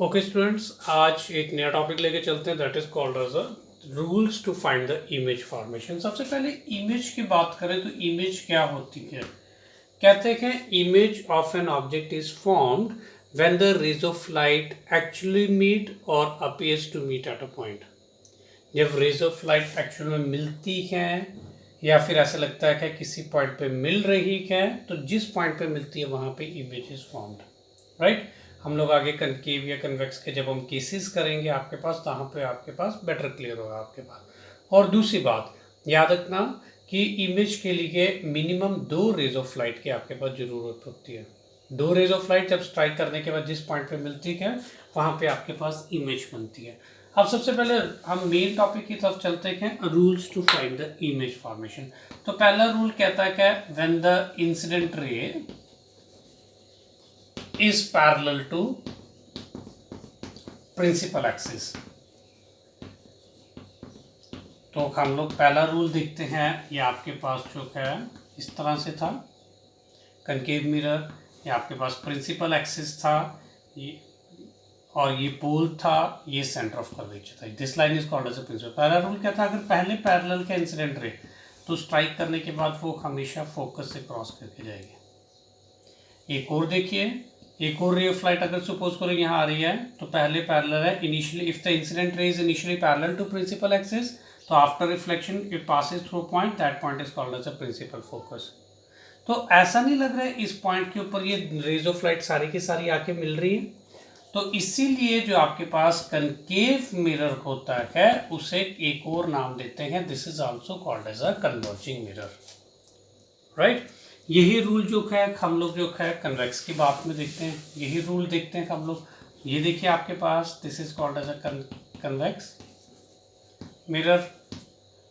Okay students, आज एक नया टॉपिक लेके चलते हैं that is called as a rules to find the image formation. सबसे पहले इमेज की बात करें तो इमेज क्या होती है। कहते हैं image of an object is formed when the rays of light actually meet और appears to meet at a point. जब रेज ऑफ लाइट एक्चुअल में मिलती हैं या फिर ऐसा लगता है कि किसी पॉइंट पे मिल रही है, तो जिस पॉइंट पे मिलती है वहां पे इमेज इज फॉर्म्ड, राइट। हम लोग आगे कनकेव या कन्वेक्स के जब हम केसेस करेंगे आपके पास, तहाँ पे आपके पास बेटर क्लियर होगा आपके पास। और दूसरी बात याद रखना कि इमेज के लिए मिनिमम 2 रेज ऑफ लाइट की आपके पास ज़रूरत होती है। 2 रेज ऑफ लाइट जब स्ट्राइक करने के बाद जिस पॉइंट पे मिलती है वहाँ पे आपके पास इमेज बनती है। अब सबसे पहले हम मेन टॉपिक की तरफ चलते हैं, rules to find the image formation. तो पहला रूल कहता है कि when the incident ray is parallel to principal axis। तो हम लोग पहला रूल देखते हैं। ये आपके पास जो है इस तरह से था, कनकेव मिरर, ये आपके पास प्रिंसिपल एक्सिस था, ये और ये पोल था, ये सेंटर ऑफ कर्वेचर था। This line is called as a principle. पहला रूल क्या था, अगर पहले पैरेलल का इंसिडेंट रे तो स्ट्राइक करने के बाद वो हमेशा फोकस से क्रॉस करके जाएगी। एक और देखिए, एक और रे ऑफ लाइट अगर सपोज करो यहाँ आ रही है तो पहले पैरेलल है initially, if the incident ray is initially parallel to principal axis, तो after reflection it passes through point, that point is called as a principal focus. तो ऐसा नहीं लग रहा है इस पॉइंट के ऊपर ये रेज ऑफ लाइट सारी की सारी आके मिल रही है, तो इसीलिए जो आपके पास कनकेव मिरर होता है उसे एक और नाम देते हैं, this is also called as a converging mirror, right. यही रूल जो है हम लोग जो है कन्वेक्स की बात में देखते हैं, यही रूल देखते हैं हम लोग। ये देखिए आपके पास this is called as a convex mirror.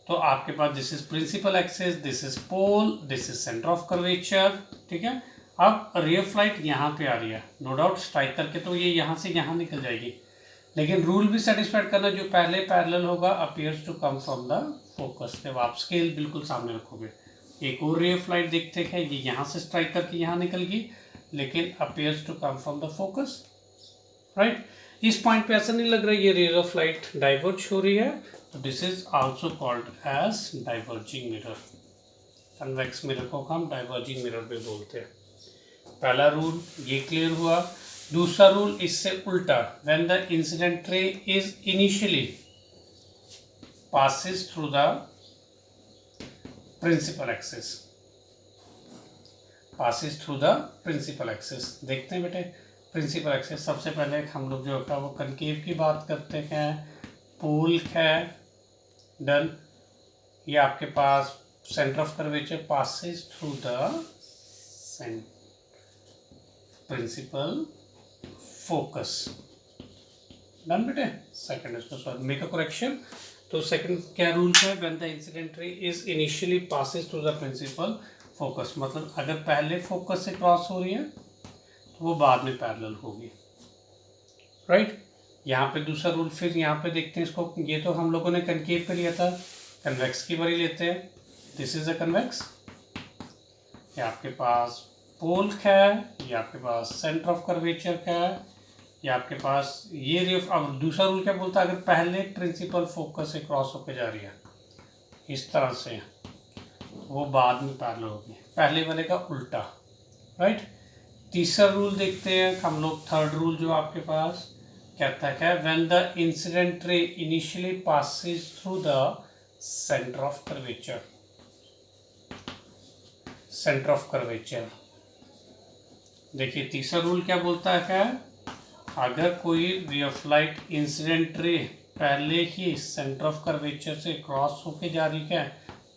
तो आपके पास this is principal axis, this is pole, this is centre of curvature, ठीक है। अब रे ऑफ लाइट यहाँ पे आ रही है, नो डाउट स्ट्राइक करके तो ये यहाँ से यहाँ निकल जाएगी, लेकिन रूल भी सेटिस्फाइड करना, जो पहले पैरेलल होगा appears to come from the focus. जब आप स्केल बिल्कुल सामने रखोगे, एक और रे ऑफ लाइट देखते हैं, ये यहाँ से स्ट्राइक करके यहाँ निकल गई, लेकिन appears to come from the focus, right. इस पॉइंट पे ऐसा नहीं लग रहा है ये रेज ऑफ लाइट डाइवर्ज हो रही है, तो this is also called as diverging mirror. Convex mirror को हम डाइवर्जिंग मिरर भी बोलते हैं। पहला रूल ये क्लियर हुआ। दूसरा रूल इससे उल्टा, when the incident ray is initially passes through the principal axis, passes through the principal axis। देखते हैं बेटे प्रिंसिपल एक्सिस। सबसे पहले हम लोग जो होता है वो कनकेव की बात करते हैं, पोल है, डन। ये आपके पास centre of curvature passes through the principal focus, done बेटे। सेकंड इसको सॉल्व, मेक अ करेक्शन। तो सेकंड क्या रूल है, when the incident ray is initially passes through the principal focus, मतलब अगर पहले फोकस से क्रॉस हो रही है तो वो बाद में पैरेलल होगी, राइट। यहाँ पे दूसरा रूल फिर यहाँ पे देखते हैं इसको। ये तो हम लोगों ने कनकेव पे लिया था, कन्वेक्स की बारी लेते हैं। दिस इज अ कन्वेक्स, ये आपके पास पोल है, ये आपके पास सेंटर ऑफ कर्वेचर है, ये आपके पास ये रे। अब दूसरा रूल क्या बोलता है, अगर पहले प्रिंसिपल फोकस से क्रॉस होकर जा रही है इस तरह से, वो बाद में पैरेलल होगी, पहले वाले का उल्टा, राइट। तीसरा रूल देखते हैं हम लोग, थर्ड रूल जो आपके पास कहता है, व्हेन द इंसिडेंट रे initially passes through the centre of curvature, centre of curvature. देखिए तीसरा रूल क्या बोलता है, अगर कोई ray of light incident ray पहले ही सेंटर ऑफ कर्वेचर से क्रॉस होके जा रही है,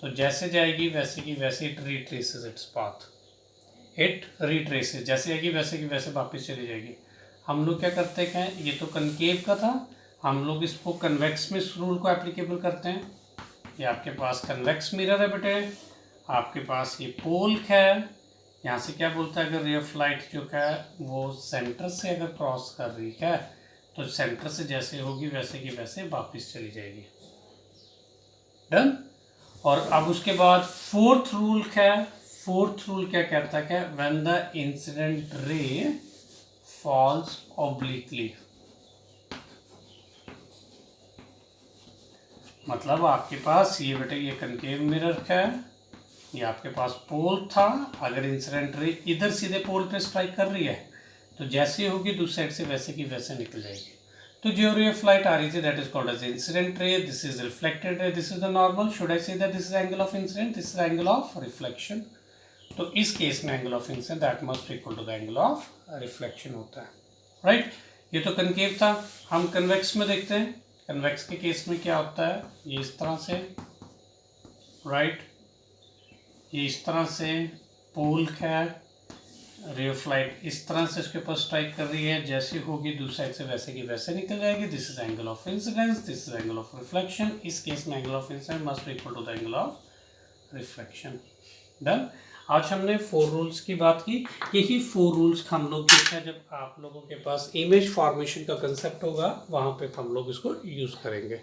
तो जैसे जाएगी वैसे की वैसे it retraces its path, it retraces, जैसे जाएगी वैसे की वैसे वापस चली जाएगी। हम लोग क्या करते हैं, ये तो कनकेव का था, हम लोग इसको कन्वेक्स में इस रूल को एप्लीकेबल करते हैं। ये आपके पास कन्वेक्स मिरर है बेटे, आपके पास ये पोल है, यहाँ से क्या बोलता है, अगर रे ऑफ लाइट जो है वो सेंटर से अगर क्रॉस कर रही है तो सेंटर से जैसे होगी वैसे की वैसे वापस चली जाएगी, डन। और अब उसके बाद फोर्थ रूल है, फोर्थ रूल क्या कहता है, when the incident ray falls obliquely, मतलब आपके पास ये बेटे ये कनकेव मिरर है, ये आपके पास पोल था। अगर इंसिडेंट रे इधर सीधे पोल पे स्ट्राइक कर रही है तो जैसे होगी दूसरी साइड से वैसे की वैसे निकल जाएगी। तो जो रे ऑफ लाइट आ रही थी that is called as incident ray, this is reflected ray, this is the normal. Should I say that this is angle of incident, this is angle of reflection. तो इस case में angle of incident that must equal to the angle of reflection होता है, right. ये तो concave था। हम convex में देखते हैं। कन्वेक्स के केस में क्या होता है, ये इस तरह से, राइट, ये इस तरह से पोल है, रे ऑफ लाइट इस तरह से इसके ऊपर स्ट्राइक कर रही है, जैसी होगी दूसरी साइड से वैसे की वैसे निकल जाएगी। This is angle of incidence, this is angle of reflection. इस केस में angle of incidence must be equal to the angle of reflection. Done. आज हमने 4 रूल्स की बात की। यही 4 रूल्स हम लोग देखा जब आप लोगों के पास इमेज फॉर्मेशन का कंसेप्ट होगा, वहाँ पे हम लोग इसको यूज़ करेंगे।